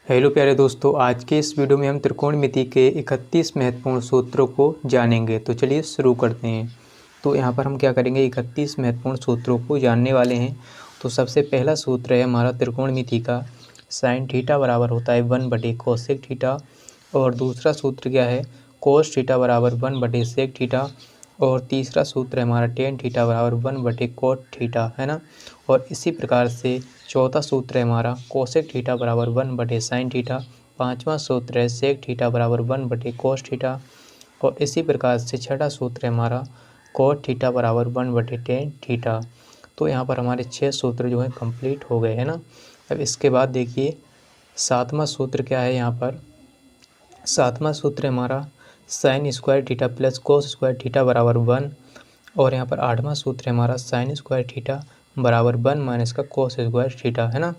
Hello प्यारे दोस्तों, आज के इस वीडियो में हम त्रिकोणमिति के 31 महत्वपूर्ण सूत्रों को जानेंगे। तो चलिए शुरू करते हैं। तो यहाँ पर हम क्या करेंगे, 31 महत्वपूर्ण सूत्रों को जानने वाले हैं। तो सबसे पहला सूत्र है हमारा त्रिकोणमिति का, साइन थीटा बराबर होता है 1/कोसेक थीटा। और दूसरा सूत्र क्या है, कोस थीटा बराबर 1/सेक थीटा। और तीसरा सूत्र है हमारा टेन थीटा बराबर 1/कोट थीटा, है ना। और इसी प्रकार से चौथा सूत्र है हमारा कोसेक थीटा बराबर 1/साइन थीटा। पाँचवा सूत्र है सेक थीटा बराबर 1/कोस थीटा। और इसी प्रकार से छठा सूत्र है हमारा कोट थीटा बराबर 1/टेन थीटा। तो यहाँ पर हमारे 6 सूत्र जो है कंप्लीट हो गए, है ना। अब इसके बाद देखिए सातवां सूत्र क्या है। यहाँ पर सातवां सूत्र है हमारा sine square theta plus cos square theta बराबर 1। और यहाँ पर आठवां सूत्र है हमारा साइन स्क्वायर थीटा बराबर 1 माइनस का कोस स्क्वायर थीटा, है ना।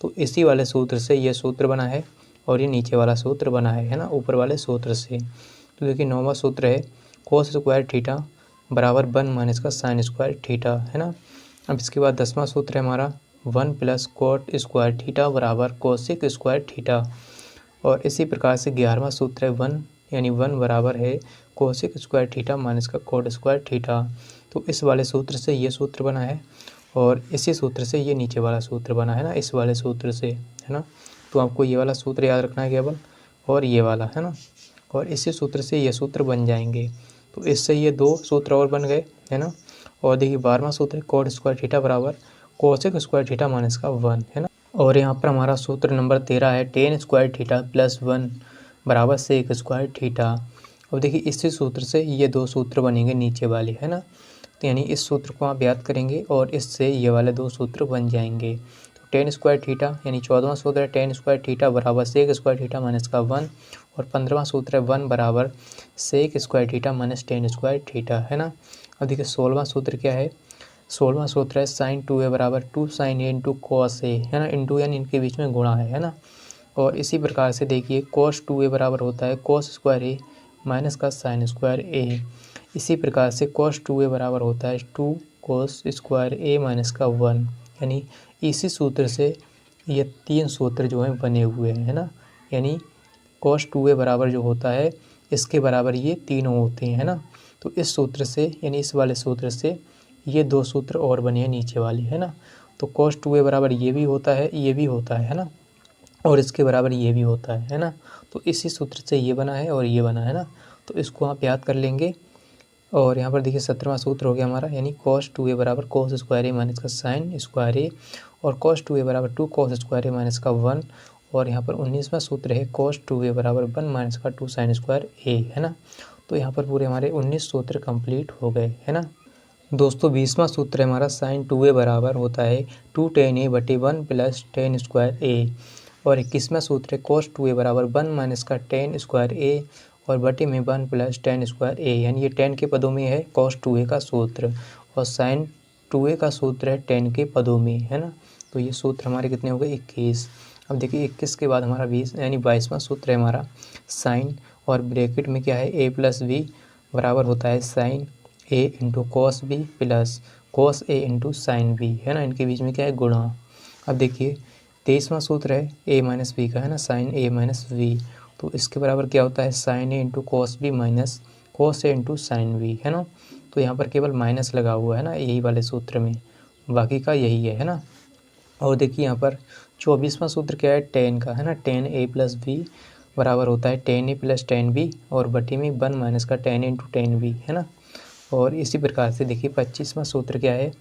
तो इसी वाले सूत्र से ये सूत्र बना है और ये नीचे वाला सूत्र बना है ना, ऊपर वाले सूत्र से। तो देखिए नौवां सूत्र है कोस स्क्वायर थीटा बराबर 1 माइनस का साइन स्क्वायर थीटा, है ना। अब इसके बाद 10वां सूत्र है हमारा 1 प्लस कोट स्क्वायर थीटा बराबर कोसिक स्क्वायर थीटा। और इसी प्रकार से 11वां सूत्र है 1 यानी 1 बराबर है कोसिक स्क्वायर थीटा माइनस का कोट स्क्वायर थीटा। तो इस वाले सूत्र से ये सूत्र बना है और इसी सूत्र से ये नीचे वाला सूत्र बना है ना, इस वाले सूत्र से, है ना। तो आपको ये वाला सूत्र याद रखना है केवल, और ये वाला, है ना। और इसी सूत्र से ये सूत्र बन जाएंगे। तो इससे ये 2 सूत्र और बन गए, है ना। और देखिए 12वां सूत्र है कोट स्क्वायर थीटा बराबर कोसेक स्क्वायर थीटा माइनस का 1, है ना। और यहाँ पर हमारा सूत्र नंबर 13 है टेन स्क्वायर थीटा प्लस 1 बराबर सेक स्क्वायर थीटा। अब देखिए इसी सूत्र से ये 2 सूत्र बनेंगे नीचे वाले, है ना। तो यानी इस सूत्र को आप याद करेंगे और इससे ये वाले 2 सूत्र बन जाएंगे। तो टेन स्क्वायर थीटा यानी 14वां सूत्र है टेन स्क्वायर थीटा बराबर सेक स्क्वायर थीटा माइनस का 1। और 15वां सूत्र है 1 बराबर sec square theta minus tan square theta, है ना। अब देखिए 16वां सूत्र क्या है, 16वां सूत्र है साइन 2a बराबर 2 sign A into cos A, है ना। इंटू यानी इनके बीच में गुणा है ना। और इसी प्रकार से देखिए कोस 2a बराबर होता है कोस स्क्वायर ए माइनस का साइन स्क्वायर ए। इसी प्रकार से कोस 2a बराबर होता है 2 कोस स्क्वायर ए माइनस का 1। यानी इसी सूत्र से ये 3 सूत्र जो हैं बने हुए हैं, है ना। यानी कोस 2a बराबर जो होता है इसके बराबर ये तीनों होते हैं, है ना। तो इस सूत्र से यानी इस वाले सूत्र से ये 2 सूत्र और बने हैं नीचे वाले, है ना। तो कोस 2a बराबर ये भी होता है, ये भी होता है ना। और इसके बराबर ये भी होता है ना। तो इसी सूत्र से ये बना है और ये बना है ना। तो इसको आप याद कर लेंगे। और यहाँ पर देखिए 17वां सूत्र हो गया हमारा, यानी कोस 2a बराबर कोस स्क्वायर ए माइनस का साइन स्क्वायर ए। और कोस 2a बराबर 2 कोस स्क्वायर ए माइनस का 1। और यहाँ पर 19वां सूत्र है कोस 2a बराबर 1 माइनस का 2 साइन स्क्वायर ए, है ना। तो यहाँ पर पूरे हमारे 19 सूत्र कंप्लीट हो गए, है ना। दोस्तों 20वां सूत्र है हमारा साइन 2a बराबर होता है 2 टेन ए बटे 1 प्लस टेन स्क्वायर ए। और 21वां सूत्र है कोस 2a बराबर 1 माइनस का टेन स्क्वायर ए और बटे में 1 प्लस टेन स्क्वायर ए, यानी ये 10 के पदों में है कोस 2a का सूत्र और साइन 2a का सूत्र है 10 के पदों में, है ना। तो ये सूत्र हमारे कितने हो गए 21। अब देखिए 21 के बाद हमारा 20 यानी 22वां सूत्र है हमारा साइन और ब्रैकेट में क्या है a प्लस बी बराबर होता है sine A into cos B plus cos A into sine B, है ना। इनके बीच में क्या है गुणा। अब देखिए 23वां सूत्र है ए माइनस बी का, है ना, साइन ए माइनस बी। तो इसके बराबर क्या होता है sine A into cos B minus cos A into sine B, है ना। तो यहाँ पर केवल माइनस लगा हुआ है ना यही वाले सूत्र में, बाकी का यही है ना। और देखिए यहाँ पर 24वां सूत्र क्या है टेन का, है ना। टेन ए प्लस बी बराबर होता है टेन ए प्लस टेन बी और बटे में 1 माइनस का टेन इंटू टेन बी, है ना। और इसी प्रकार से देखिए 25वां सूत्र क्या है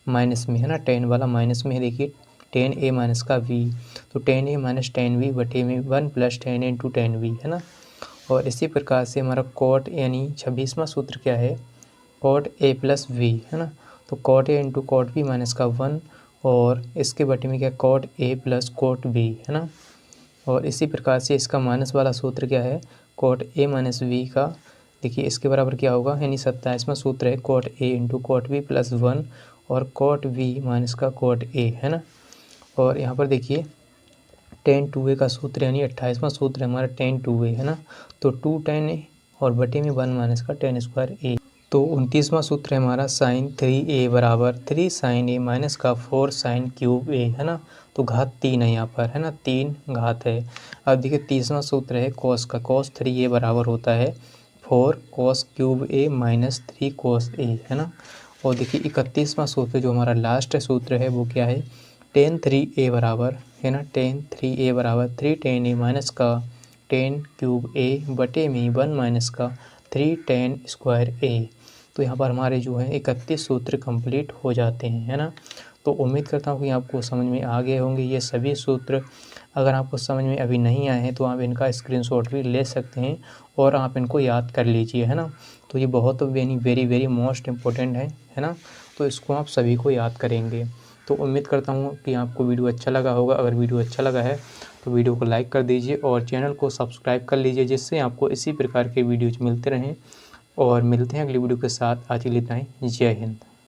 माइनस में, है ना। टेन वाला माइनस में है, देखिए टेन ए माइनस का वी। तो tan A minus tan B बटे में 1 plus tan into tan B, है ना। और इसी प्रकार से हमारा कोट यानी 26वां सूत्र क्या है कोट ए प्लस वी, है ना। तो cot A into cot B minus का 1 और इसके बटे में क्या cot A plus cot B, है ना। और इसी प्रकार से इसका माइनस वाला सूत्र क्या है कोट ए माइनस वी का, देखिए इसके बराबर क्या होगा, यानी 27वां सूत्र है cot A into cot B plus 1 और कोट बी माइनस का कोट ए, है ना। और यहाँ पर देखिए टेन 2a का सूत्र यानी 28वां सूत्र है हमारा टेन 2a, है ना। तो 2 टेन ए और बटे में 1 माइनस का टेन स्क्वायर ए। तो 29वां सूत्र है हमारा साइन 3a बराबर 3 साइन a माइनस का 4 साइन क्यूब a, है ना। तो घात 3 है यहाँ पर, है ना, 3 घात है। अब देखिए 30वां सूत्र है कॉस का, कॉस 3a बराबर होता है 4 cos cube a minus 3 cos a, है ना। और देखिए 31वां सूत्र जो हमारा लास्ट सूत्र है वो क्या है, टेन 3a बराबर, है ना, टेन 3a बराबर 3 टेन a माइनस का टेन क्यूब a बटे में 1 माइनस का 3 टेन स्क्वायर a। तो यहाँ पर हमारे जो है 31 सूत्र कंप्लीट हो जाते हैं, है ना। तो उम्मीद करता हूँ कि आपको समझ में आ गए होंगे ये सभी सूत्र। अगर आपको समझ में अभी नहीं आए हैं तो आप इनका स्क्रीनशॉट भी ले सकते हैं और आप इनको याद कर लीजिए, है ना। तो ये बहुत वेरी वेरी मोस्ट इम्पोर्टेंट है ना। तो इसको आप सभी को याद करेंगे। तो उम्मीद करता हूँ कि आपको वीडियो अच्छा लगा होगा। अगर वीडियो अच्छा लगा है तो वीडियो को लाइक कर दीजिए और चैनल को सब्सक्राइब कर लीजिए, जिससे आपको इसी प्रकार के वीडियोज मिलते रहें। और मिलते हैं अगली वीडियो के साथ। आज के लिए इतना ही। जय हिंद।